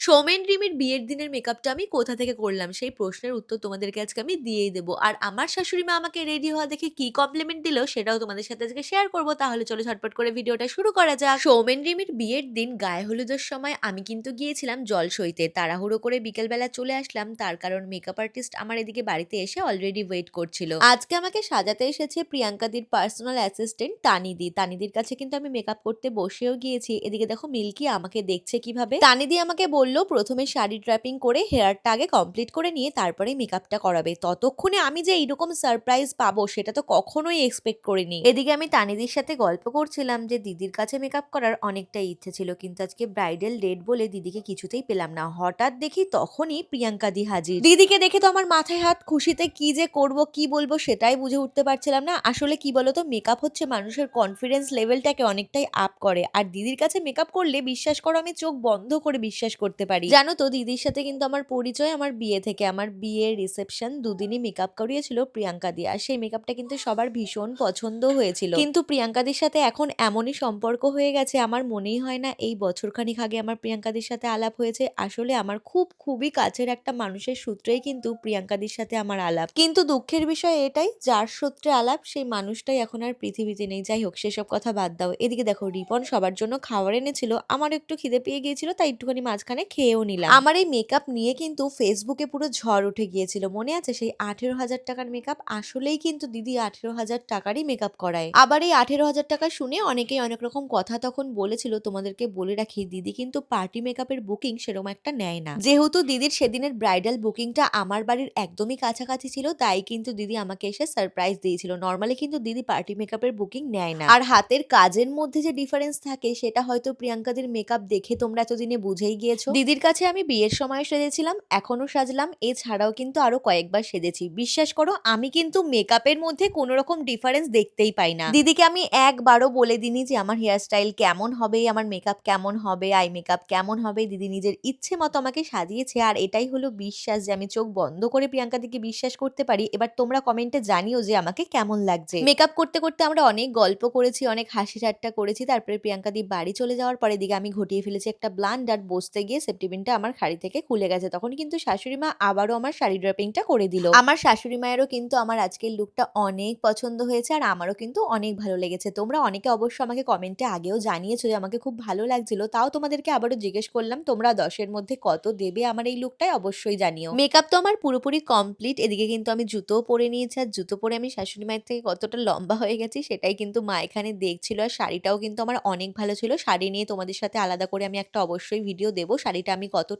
সৌমেন রিমির বিয়ের দিনের মেকআপটা আমি কোথা থেকে করলাম? সেই প্রশ্নের উত্তর তোমাদেরকে আজকে আমি দিয়েই দেব। আর আমার শাশুড়ি মা আমাকে রেডি হওয়া দেখে কি কমপ্লিমেন্ট দিল সেটাও তোমাদের সাথে আজকে শেয়ার করব। তাহলে চলো ঝটপট করে ভিডিওটা শুরু করা যাক। সৌমেন রিমির বিয়ের দিন গায়ে হলুদের সময় আমি কিন্তু গিয়েছিলাম জল সইতে। তাড়াহুড়ো করে বিকেলবেলা চলে আসলাম তার কারণ মেকআপ আর্টিস্ট আমার এদিকে বাড়িতে এসে অলরেডি ওয়েট করছিল। আজকে আমাকে সাজাতে এসেছে প্রিয়াঙ্কাদির পার্সোনাল অ্যাসিস্ট্যান্ট তানিদি। তানিদির কাছে কিন্তু আমি মেকআপ করতে বসেও গিয়েছি। এদিকে দেখো মিল্কি আমাকে দেখছে কিভাবে। তানিদি আমাকে বলল প্রথমে শাড়ি ড্র্যাপিং করে হেয়ারটা আগে কমপ্লিট করে নিয়ে তারপরে মেকআপটা করাবে। ততক্ষণে আমি যে এইরকম সারপ্রাইজ পাবো সেটা তো কখনোই এক্সপেক্ট করিনি। এদিকে আমি তানিদির সাথে গল্প করছিলাম যে দিদির কাছে মেকআপ করার অনেকটাই ইচ্ছে ছিল, কিন্তু আজকে ব্রাইডাল ডেট বলে দিদিকে কিছুতেই পেলাম না। হঠাৎ দেখি তখনই প্রিয়াঙ্কা দি হাজির। দিদিকে দেখে তো আমার মাথায় হাত, খুশিতে কি যে করব কি বলবো সেটাই বুঝে উঠতে পারছিলাম না। আসলে কি বলতো, মেকআপ হচ্ছে মানুষের কনফিডেন্স লেভেলটাকে অনেকটাই আপ করে। আর দিদির কাছে মেকআপ করলে বিশ্বাস করো আমি চোখ বন্ধ করে বিশ্বাস করতে পারি। জানো তো দিদির সাথে কিন্তু আমার পরিচয় আমার বিয়ে থেকে। আমার বিয়ের রিসেপশন দুদিনই মেকআপ করিয়েছিল প্রিয়াঙ্কা দি। আর সেই মেকআপটা কিন্তু সবার ভীষণ পছন্দ হয়েছিল। কিন্তু প্রিয়াঙ্কাদির সাথে এখন এমনই সম্পর্ক হয়ে গেছে, আমার মনেই হয় না এই বছরখানিক আগে আমার প্রিয়াঙ্কাদির সাথে আলাপ হয়েছে। আসলে আমার খুবই কাছের একটা মানুষের সূত্রেই কিন্তু প্রিয়াঙ্কাদির সাথে আমার আলাপ। কিন্তু দুঃখের বিষয় এটাই, যার সূত্রে আলাপ সেই মানুষটাই এখন আর পৃথিবীতে নেই। যাই হোক, সেসব কথা বাদ দাও। এদিকে দেখো রিপন সবার জন্য খাবার এনেছিল। আমার একটু খিদে পেয়ে গিয়েছিল তাই একটুখানি মাঝখানে খেয়েও নিলাম। আমার এই মেকআপ নিয়ে কিন্তু ফেসবুকে পুরো ঝড় উঠে গিয়েছিল। মনে আছে সেই 18,000 টাকার মেকআপ? আসলেই কিন্তু দিদি 18,000 টাকারই মেকআপ করায়। আবার এই 18,000 টাকা শুনে অনেকেই অনেক রকম কথা তখন বলেছিল। তোমাদেরকে বলে রাখি, দিদি কিন্তু পার্টি মেকআপের বুকিং সেরকম একটা নেয় না। যেহেতু দিদির সেদিনের ব্রাইডাল বুকিংটা আমার বাড়ির একদমই কাছাকাছি ছিল তাই কিন্তু দিদি আমাকে এসে সারপ্রাইজ দিয়েছিল। নর্মালি কিন্তু দিদি পার্টি মেকআপের বুকিং নেয় না। আর হাতের কাজের মধ্যে যে ডিফারেন্স থাকে সেটা হয়তো প্রিয়াঙ্কাদের মেকআপ দেখে তোমরা এতদিনে বুঝেই গিয়েছো। দিদির কাছে আমি বিয়ের সময় সেজেছিলাম, এখনো সাজলাম, এছাড়াও কিন্তু আরো কয়েকবার সেজেছি। বিশ্বাস করো আমি কিন্তু মেকআপের মধ্যে কোনো রকম ডিফারেন্স দেখতেই পাই না। দিদিকে আমি একবারও বলে দিনি যে আমার হেয়ার স্টাইল কেমন হবে, আমার মেকআপ কেমন হবে, আই মেকআপ কেমন হবে। দিদি নিজের ইচ্ছে মতো আমাকে সাজিয়েছে। আর এটাই হলো বিশ্বাস, যে আমি চোখ বন্ধ করে প্রিয়াঙ্কা দিকে বিশ্বাস করতে পারি। এবার তোমরা কমেন্টে জানিও যে আমাকে কেমন লাগছে। মেকআপ করতে করতে আমরা অনেক গল্প করেছি, অনেক হাসি ঠাট্টা করেছি। তারপরে প্রিয়াঙ্কা দি বাড়ি চলে যাওয়ার পরে দিকে আমি ঘটিয়ে ফেলেছি একটা ব্লান্ডার। বসতে গিয়ে সেফটি পিনটা আমার শাড়ি থেকে খুলে গেছে। তখন কিন্তু শাশুড়ি মা আবারও আমার শাড়ি ড্রাপিংটা করে দিল। আমার শাশুড়ি মায়েরও কিন্তু আমার আজকের লুকটা অনেক পছন্দ হয়েছে আর আমারও কিন্তু অনেক ভালো লেগেছে। তোমরা অনেকে অবশ্য আমাকে কমেন্টে আগেও জানিয়েছো যে আমাকে খুব ভালো লাগছিল, তাও তোমাদেরকে আবারও জিজ্ঞেস করলাম তোমরা 10-এর মধ্যে কত দেবে আমার এই লুকটায়, অবশ্যই জানিও। মেকআপ তো আমার পুরোপুরি কমপ্লিট। এদিকে কিন্তু আমি জুতোও পরে নিয়েছি। আর জুতো পরে আমি শাশুড়ি মায়ের থেকে কতটা লম্বা হয়ে গেছি সেটাই কিন্তু মা এখানে দেখছিল। আর শাড়িটাও কিন্তু আমার অনেক ভালো ছিল। শাড়ি নিয়ে তোমাদের সাথে আলাদা করে আমি একটা অবশ্যই ভিডিও দেবো। শাড়িটা আমি কত